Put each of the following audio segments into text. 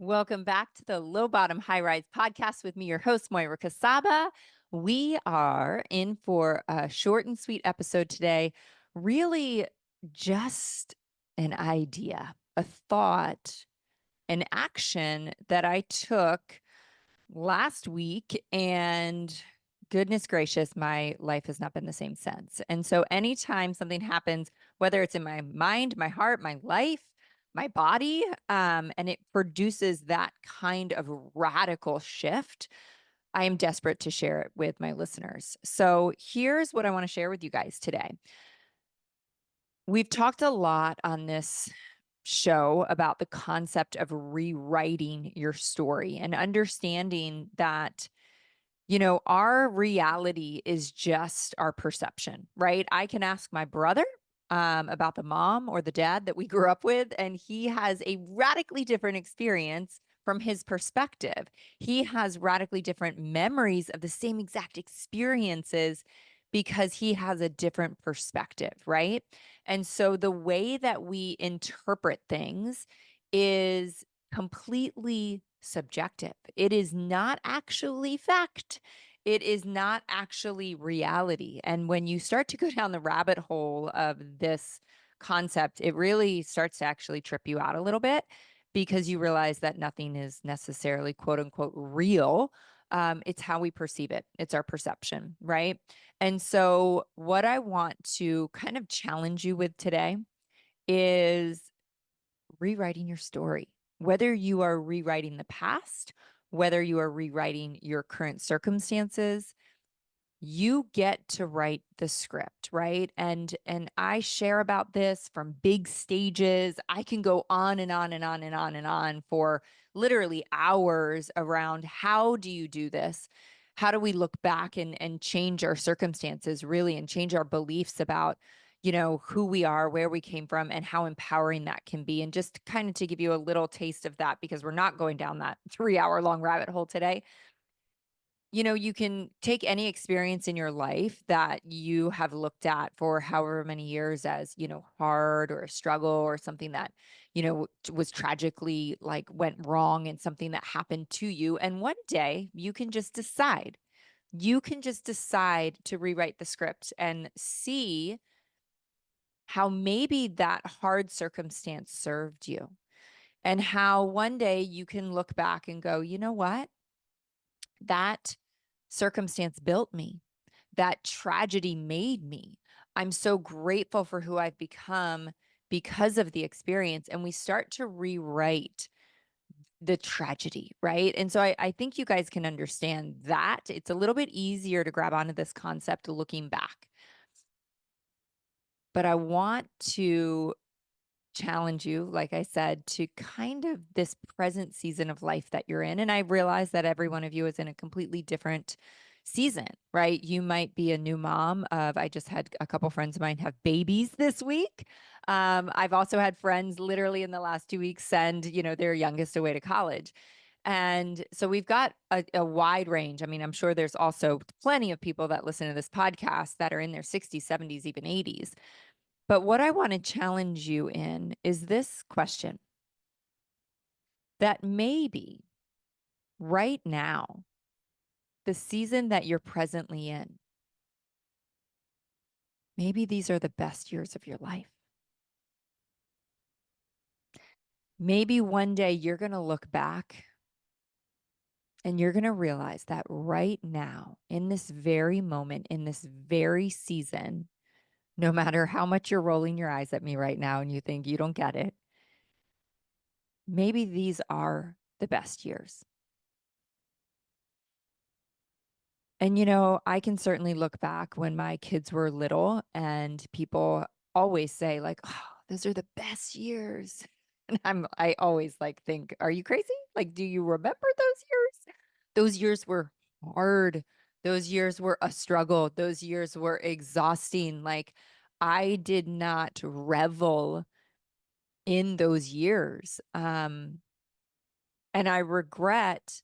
Welcome back to the Low Bottom High Rise podcast with me, your host, Moira Casaba. We are in for a short and sweet episode today. Really just an idea, a thought, an action that I took last week. And goodness gracious, my life has not been the same since. And so anytime something happens, whether it's in my mind, my heart, my life, my body, and it produces that kind of radical shift, I am desperate to share it with my listeners. So here's what I want to share with you guys today. We've talked a lot on this show about the concept of rewriting your story and understanding that our reality is just our perception, right? I can ask my brother about the mom or the dad that we grew up with, and he has a radically different experience from his perspective. He has radically different memories of the same exact experiences because he has a different perspective, right? And so the way that we interpret things is completely subjective. It is not actually fact. It is not actually reality. And when you start to go down the rabbit hole of this concept, it really starts to actually trip you out a little bit because you realize that nothing is necessarily quote unquote real. It's how we perceive it, it's our perception, right? And so, what I want to kind of challenge you with today is rewriting your story, whether you are rewriting the past, whether you are rewriting your current circumstances. You get to write the script, right? And I share about this from big stages. I can go on and on and on and on and on for literally hours around how do you do this? How do we look back and change our circumstances really and change our beliefs about who we are, where we came from, and how empowering that can be. And just kind of to give you a little taste of that, because we're not going down that 3 hour long rabbit hole today. You can take any experience in your life that you have looked at for however many years as, hard or a struggle or something that, was tragically like went wrong and something that happened to you. And one day you can just decide. You can just decide to rewrite the script and see how maybe that hard circumstance served you, and how one day you can look back and go, you know what? That circumstance built me. That tragedy made me. I'm so grateful for who I've become because of the experience. And we start to rewrite the tragedy, right? And so I think you guys can understand that. It's a little bit easier to grab onto this concept looking back. But I want to challenge you, like I said, to kind of this present season of life that you're in. And I realize that every one of you is in a completely different season, right? You might be a new mom of, I just had a couple friends of mine have babies this week. I've also had friends literally in the last 2 weeks send, their youngest away to college. And so we've got a wide range. I mean, I'm sure there's also plenty of people that listen to this podcast that are in their 60s, 70s, even 80s. But what I want to challenge you in is this question, that maybe right now, the season that you're presently in, maybe these are the best years of your life. Maybe one day you're going to look back and you're going to realize that right now, in this very moment, in this very season, no matter how much you're rolling your eyes at me right now and you think you don't get it, maybe these are the best years. And, I can certainly look back when my kids were little and people always say like, oh, those are the best years. And I always like think, are you crazy? Like, do you remember those years? Those years were hard. Those years were a struggle. Those years were exhausting. Like, I did not revel in those years. And I regret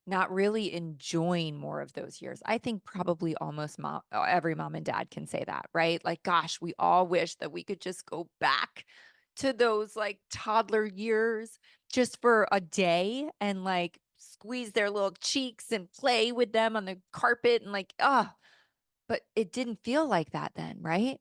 not really enjoying more of those years. I think probably almost every mom and dad can say that, right? Like, gosh, we all wish that we could just go back to those like toddler years just for a day and like squeeze their little cheeks and play with them on the carpet and like, but it didn't feel like that then, right?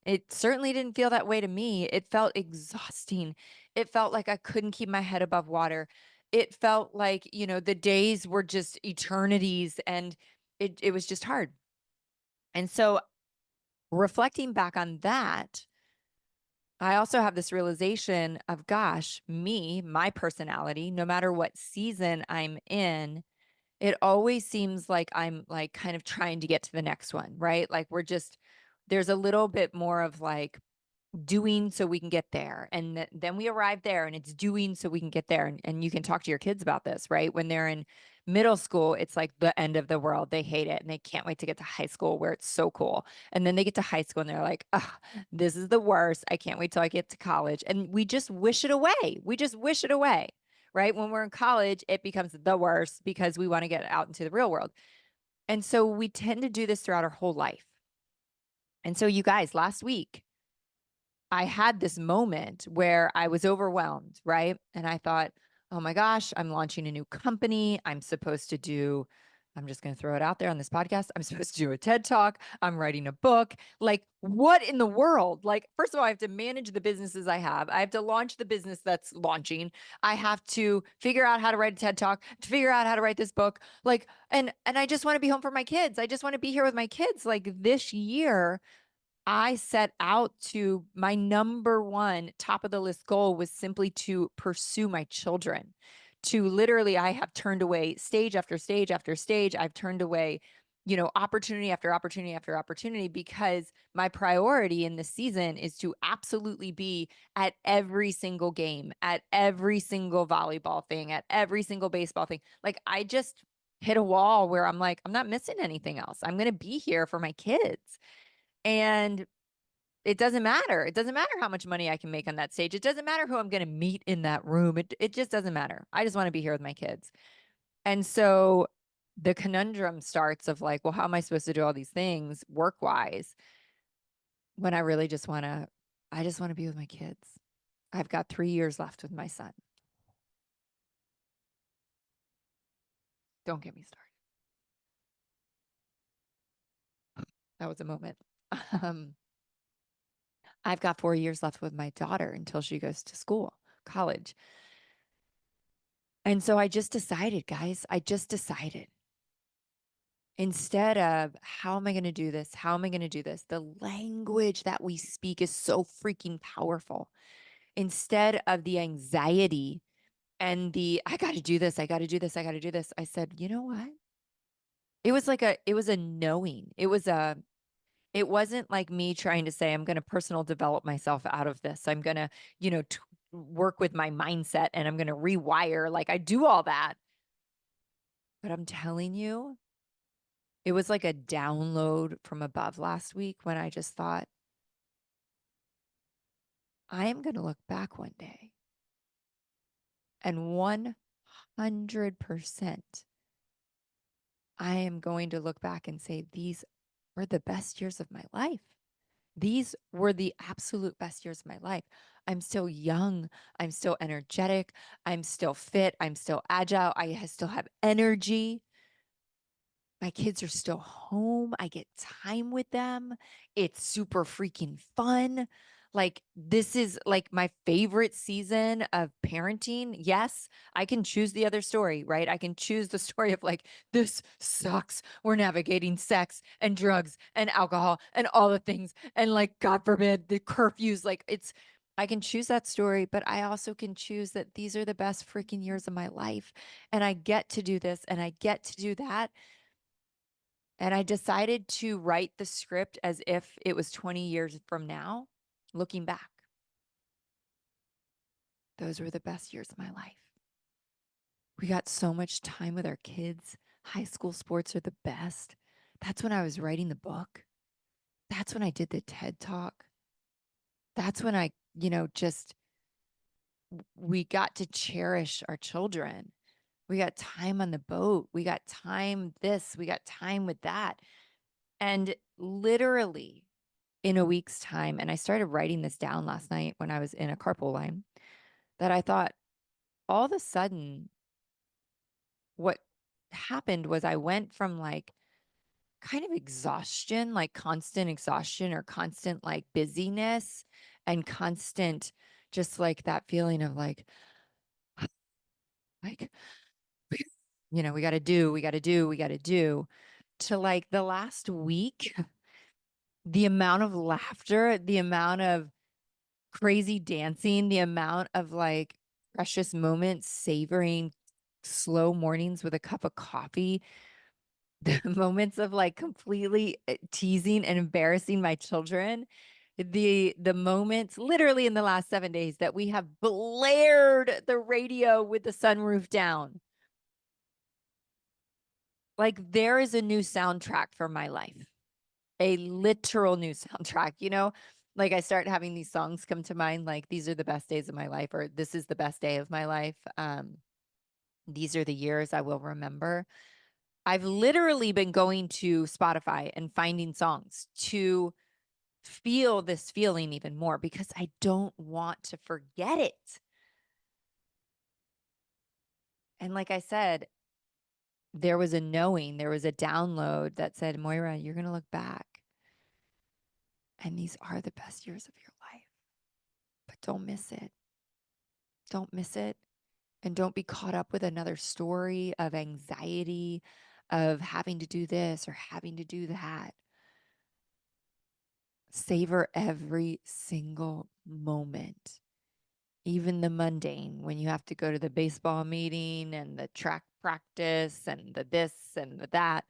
It certainly didn't feel that way to me. It felt exhausting. It felt like I couldn't keep my head above water. It felt like, the days were just eternities and it was just hard. And so reflecting back on that, I also have this realization of, gosh, my personality, no matter what season I'm in, it always seems like I'm like kind of trying to get to the next one, right? Like there's a little bit more of like doing so we can get there. And then we arrive there and it's doing so we can get there. And you can talk to your kids about this, right? When they're in middle school, it's like the end of the world. They hate it and they can't wait to get to high school where it's so cool. And then they get to high school and they're like, oh, this is the worst. I can't wait till I get to college. And we just wish it away. We just wish it away, right? When we're in college, it becomes the worst because we want to get out into the real world. And so we tend to do this throughout our whole life. And so, you guys, last week, I had this moment where I was overwhelmed, right? And I thought, oh my gosh, I'm launching a new company. I'm just going to throw it out there on this podcast. I'm supposed to do a TED talk. I'm writing a book. Like, what in the world? Like, first of all, I have to manage the businesses I have. I have to launch the business that's launching. I have to figure out how to write a TED talk, to figure out how to write this book. Like, and I just want to be home for my kids. I just want to be here with my kids. Like this year, I set out to my number one top of the list goal was simply to pursue my children. To literally, I have turned away stage after stage after stage. I've turned away, opportunity after opportunity after opportunity because my priority in this season is to absolutely be at every single game, at every single volleyball thing, at every single baseball thing. Like I just hit a wall where I'm like, I'm not missing anything else. I'm going to be here for my kids. And it doesn't matter. It doesn't matter how much money I can make on that stage. It doesn't matter who I'm going to meet in that room. It just doesn't matter. I just want to be here with my kids. And so the conundrum starts of like, well, how am I supposed to do all these things work wise when I just want to be with my kids. I've got 3 years left with my son. Don't get me started. That was a moment. Um, I've got 4 years left with my daughter until she goes to school, college. And so I just decided, guys, instead of how am I going to do this? How am I going to do this? The language that we speak is so freaking powerful. Instead of the anxiety and I got to do this, I got to do this, I got to do this, I said, you know what? It was a knowing. It wasn't like me trying to say, I'm going to personal develop myself out of this. I'm going to, work with my mindset and I'm going to rewire. Like I do all that. But I'm telling you, it was like a download from above last week when I just thought, I am going to look back one day and 100% I am going to look back and say, these were the best years of my life. These were the absolute best years of my life. I'm still young. I'm still energetic. I'm still fit. I'm still agile. Still have energy. My kids are still home. I get time with them. It's super freaking fun. Like, this is like my favorite season of parenting. Yes, I can choose the other story, right? I can choose the story of like, this sucks. We're navigating sex and drugs and alcohol and all the things. And like, God forbid, the curfews. I can choose that story, but I also can choose that these are the best freaking years of my life. And I get to do this and I get to do that. And I decided to write the script as if it was 20 years from now, looking back. Those were the best years of my life. We got so much time with our kids. High school sports are the best. That's when I was writing the book. That's when I did the TED talk. That's when we got to cherish our children. We got time on the boat. We got time this, we got time with that. And literally, in a week's time, and I started writing this down last night when I was in a carpool line, that I thought, all of a sudden, what happened was I went from like kind of exhaustion, like constant exhaustion or constant like busyness and constant just like that feeling of like, we got to do, we got to do, we got to do, to like the last week, the amount of laughter, the amount of crazy dancing, the amount of like precious moments, savoring slow mornings with a cup of coffee, the moments of like completely teasing and embarrassing my children, the moments literally in the last 7 days that we have blared the radio with the sunroof down. Like there is a new soundtrack for my life, a literal new soundtrack, like I start having these songs come to mind, like these are the best days of my life, or this is the best day of my life. These are the years I will remember. I've literally been going to Spotify and finding songs to feel this feeling even more because I don't want to forget it. And like I said, there was a knowing, there was a download that said, Moira, you're going to look back and these are the best years of your life, but don't miss it. Don't miss it. And don't be caught up with another story of anxiety, of having to do this or having to do that. Savor every single moment, even the mundane, when you have to go to the baseball meeting and the track practice and the this and the that.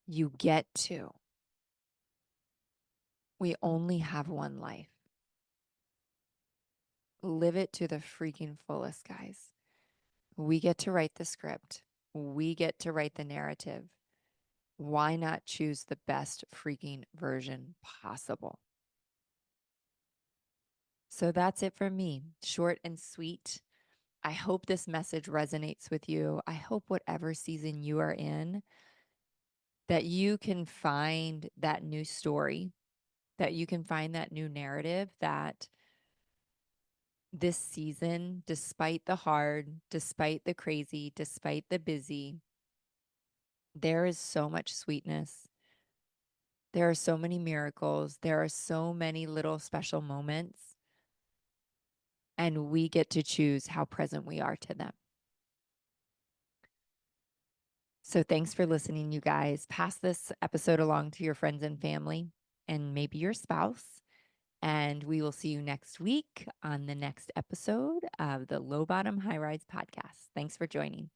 You get to. We only have one life. Live it to the freaking fullest, guys. We get to write the script. We get to write the narrative. Why not choose the best freaking version possible? So that's it for me. Short and sweet. I hope this message resonates with you. I hope whatever season you are in, that you can find that new story, that you can find that new narrative, that this season, despite the hard, despite the crazy, despite the busy, there is so much sweetness. There are so many miracles. There are so many little special moments, and we get to choose how present we are to them. So thanks for listening, you guys. Pass this episode along to your friends and family and maybe your spouse. And we will see you next week on the next episode of the Low Bottom High Rise podcast. Thanks for joining.